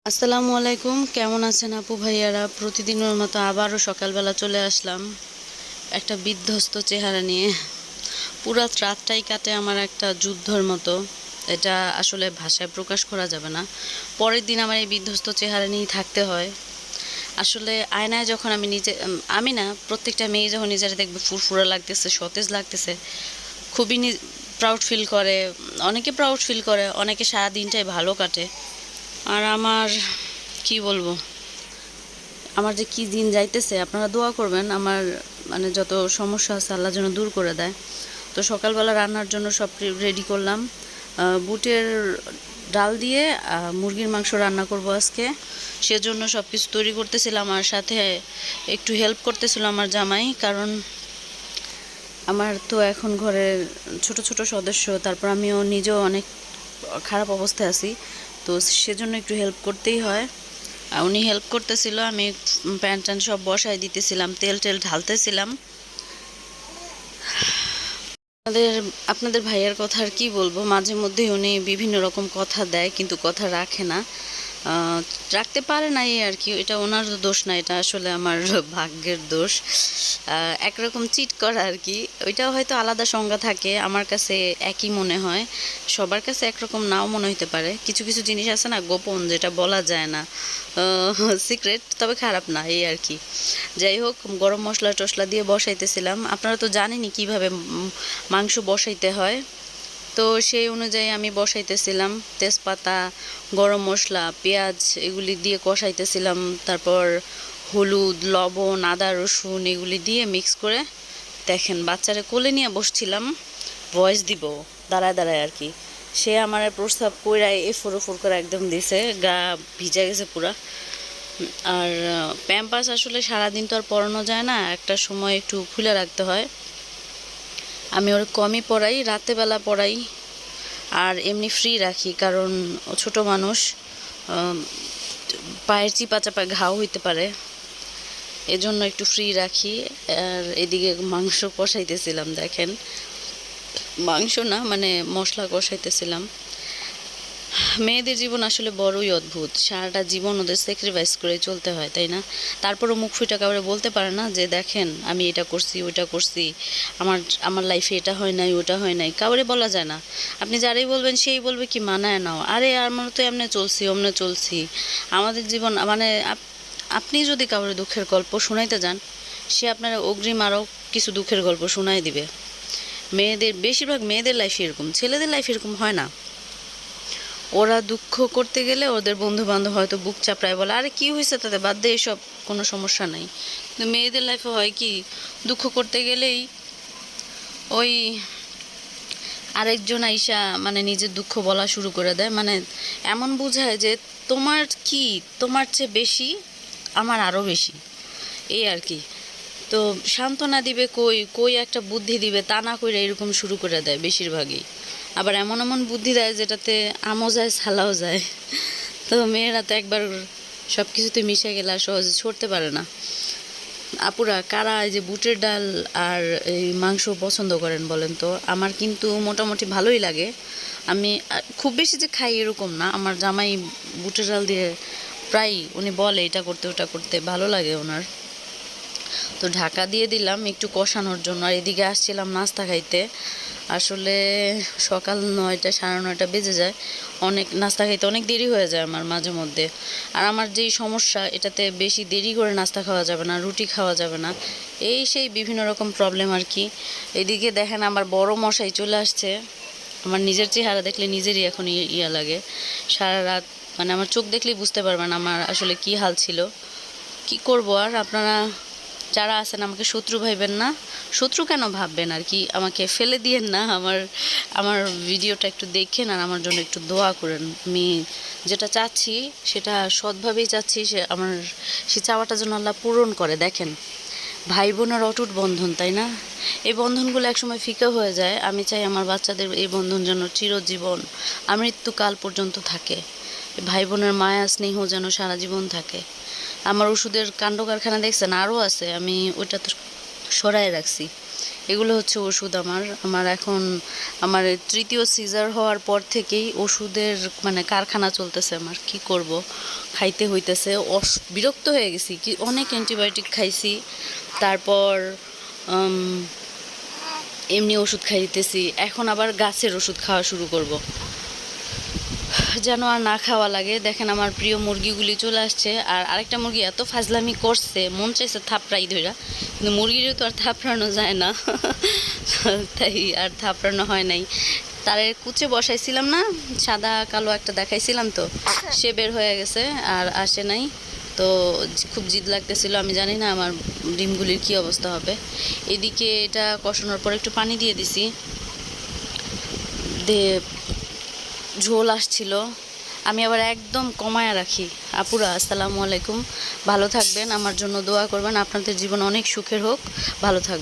আসসালামু আলাইকুম, কেমন আছেন আপু ভাইয়ারা? প্রতিদিনের মতো আবারও সকালবেলা চলে আসলাম একটা বিধ্বস্ত চেহারা নিয়ে। পুরা রাতটাই কাটে আমার একটা যুদ্ধর মতো। এটা আসলে ভাষায় প্রকাশ করা যাবে না। পরের দিন আমার এই বিধ্বস্ত চেহারা নিয়েই থাকতে হয়। আসলে আয়নায় যখন আমি আমি না, প্রত্যেকটা মেয়ে যখন নিজেরা দেখবে ফুরফুরা লাগতেছে, সতেজ লাগতেছে, খুবই প্রাউড ফিল করে। অনেকে প্রাউড ফিল করে, অনেকে সারা দিনটাই ভালো কাটে। আর আমার কি বলবো, আমার যে কি দিন যাইতেছে, আপনারা দোয়া করবেন আমার মানে যত সমস্যা আছে আল্লাহ যেন দূর করে দেয়। তো সকালবেলা রান্নার জন্য সব রেডি করলাম। বুটের ডাল দিয়ে মুরগির মাংস রান্না করব আজকে। সেজন্য সব কিছু তৈরি করতেছিলাম, আর সাথে একটু হেল্প করতেছিল আমার জামাই। কারণ আমার তো এখন ঘরের ছোট ছোট সদস্য, তারপর আমিও নিজেও অনেক খারাপ অবস্থায় আছি, তো সেজন্য একটু হেল্প করতেই হয়। উনি হেল্প করতেছিল, আমি প্যান্ট ট্যান্ট সব বসাই দিতেছিলাম, তেল টেল ঢালতেছিলাম। আপনাদের আপনাদের ভাইয়ার কথা আর কি বলবো, মাঝে মধ্যে উনি বিভিন্ন রকম কথা দেয় কিন্তু কথা রাখে না। আহ, রাখতে পারে না, এই আর কি। এটা ওনার দোষ না, এটা আসলে আমার ভাগ্যের দোষ। একরকম চিট করা আর কি। ওইটাও হয়তো আলাদা সংজ্ঞা থাকে, আমার কাছে একই মনে হয়। সবার কাছে একরকম নাও মনে হতে পারে। কিছু কিছু জিনিস আছে না, গোপন, যেটা বলা যায় না, সিক্রেট, তবে খারাপ না, এই আর কি। যাই হোক, গরম মশলা টশলা দিয়ে বসাইতেছিলাম। আপনারা তো জানেনই কিভাবে মাংস বসাইতে হয়। তো সেই অনুযায়ী আমি বসাইতেছিলাম, তেজপাতা, গরম মশলা, পেঁয়াজ এগুলি দিয়ে কষাইতেছিলাম। তারপর হলুদ, লবণ, আদা, রসুন এগুলি দিয়ে মিক্স করে, দেখেন বাচ্চারে কোলে নিয়ে বসছিলাম ভয়েস দিব দাঁড়ায় দাঁড়ায় আর কি। সে আমার প্রস্তাব কইরাই এফোর ওফোর করে একদম দিছে, গা ভিজা গেছে পুরা। আর প্যাম্পাস আসলে সারাদিন তো আর পরানো যায় না, একটা সময় একটু খুলে রাখতে হয়। আমি ওর কমই পড়াই, রাতেবেলা পড়াই। আর এমনি ফ্রি রাখি, কারণ ও ছোট মানুষ, পায়ের চিপা চাপা ঘাও হইতে পারে, এজন্য একটু ফ্রি রাখি। আর এদিকে মাংস কষাইতেছিলাম, দেখেন, মাংস না মানে মশলা কষাইতেছিলাম। মেয়েদের জীবন আসলে বড়ই অদ্ভুত, সারাটা জীবন ওদের স্যাক্রিফাইস করে চলতে হয়, তাই না? তারপরও মুখ ফুটে কাউরে বলতে পারে না যে দেখেন আমি এটা করছি ওইটা করছি, আমার আমার লাইফে এটা হয় নাই ওটা হয় নাই, কাউরে বলা যায় না। আপনি যারাই বলবেন সেই বলবে কি মানায় নাও, আরে আমরা তো এমনি চলছি অমনে চলছি। আমাদের জীবন মানে আপনি যদি কাউরে দুঃখের গল্প শোনাইতে যান, সে আপনার অগ্রিম আরও কিছু দুঃখের গল্প শোনাই দিবে। মেয়েদের, বেশিরভাগ মেয়েদের লাইফে এরকম, ছেলেদের লাইফ এরকম হয় না। ওরা দুঃখ করতে গেলে ওদের বন্ধু বান্ধব হয়তো বুক চাপড়ায় বলে আরে কি হয়েছে তাতে, বাদ দে এসব, কোনো সমস্যা নাই। কিন্তু মেয়েদের লাইফে হয় কি, দুঃখ করতে গেলেই ওই আরেকজন আইসা মানে নিজের দুঃখ বলা শুরু করে দেয়, মানে এমন বোঝায় যে তোমার কি, তোমার চেয়ে বেশি, আমার আরও বেশি, এই আর কি। তো সান্ত্বনা দিবে কই, কই একটা বুদ্ধি দিবে, তা না কইরা এরকম শুরু করে দেয় বেশিরভাগই। আবার এমন এমন বুদ্ধি দেয় যেটাতে আমও যায় ছালাও যায়। তো মেয়েরা তো একবার সব কিছুতে মিশে গেলে আর সহজে ছড়তে পারে না। আপুরা কারা এই যে বুটের ডাল আর এই মাংস পছন্দ করেন বলেন তো? আমার কিন্তু মোটামুটি ভালোই লাগে। আমি খুব বেশি যে খাই এরকম না। আমার জামাই বুটের ডাল দিয়ে প্রায় উনি বলে এটা করতে ওটা করতে, ভালো লাগে ওনার। তো ঢাকা দিয়ে দিলাম একটু কষানোর জন্য। আর এদিকে আসছিলাম নাস্তা খাইতে। আসলে সকাল 9টা 9:30 বেজে যায়, অনেক নাস্তা খাইতে অনেক দেরি হয়ে যায় আমার মাঝে মধ্যে। আর আমার যেই সমস্যা, এটাতে বেশি দেরি করে নাস্তা খাওয়া যাবে না, রুটি খাওয়া যাবে না, এই সেই বিভিন্ন রকম প্রবলেম আর কি। এদিকে দেখেন আমার বড় মশাই চলে আসছে। আমার নিজের চেহারা দেখলে নিজেরই এখন ইয়া লাগে। সারা রাত মানে আমার চোখ দেখলেই বুঝতে পারবেন আমার আসলে কি হাল ছিল। কি করব আর, আপনারা যারা আছেন আমাকে শত্রু ভাববেন না, শত্রু কেন ভাববেন আর কি, আমাকে ফেলে দিয়েন না। আমার আমার ভিডিওটা একটু দেখেন আর আমার জন্য একটু দোয়া করেন। আমি যেটা চাচ্ছি সেটা সৎভাবেই চাচ্ছি, সে আমার সে চাওয়াটা যেন আল্লাহ পূরণ করে। দেখেন, ভাই বোনের অটুট বন্ধন, তাই না? এই বন্ধনগুলো একসময় ফিকা হয়ে যায়। আমি চাই আমার বাচ্চাদের এই বন্ধন যেন চিরজীবন, আমৃত্যুকাল পর্যন্ত থাকে। ভাই বোনের মায়া স্নেহ যেন সারা জীবন থাকে। আমার ওষুধের কাণ্ড কারখানা দেখছেন, আরও আছে, আমি ওইটা তো সরাই রাখছি। এগুলো হচ্ছে ওষুধ আমার এখন আমার তৃতীয় সিজার হওয়ার পর থেকেই ওষুধের মানে কারখানা চলতেছে আমার, কি করব, খাইতে হইতেছে, বিরক্ত হয়ে গেছি, কি অনেক অ্যান্টিবায়োটিক খাইছি, তারপর এমনি ওষুধ খাইতেছি, এখন আবার গাছের ওষুধ খাওয়া শুরু করব, যেন আর না খাওয়া লাগে। দেখেন আমার প্রিয় মুরগিগুলি চলে আসছে, আর আরেকটা মুরগি এত ফাজলামি করছে, মন চাইছে থাপড়াই ধইরা, কিন্তু মুরগিরও তো আর থাপড়ানো যায় না তাই আর থাপড়ানো হয় নাই। তারে কুচে বসাইছিলাম না, সাদা কালো একটা দেখাইছিলাম, তো সে বের হয়ে গেছে আর আসে নাই। তো খুব জিদ লাগতেছিল, আমি জানি না আমার ডিমগুলির কি অবস্থা হবে। এদিকে এটা কষানোর পর একটু পানি দিয়ে দিছি, দিয়ে ঝোল আসছিল, আমি আবার একদম কমায়া রাখি। আপুরা আসসালামু আলাইকুম, ভালো থাকবেন, আমার জন্য দোয়া করবেন, আপনাদের জীবন অনেক সুখের হোক, ভালো থাকবেন।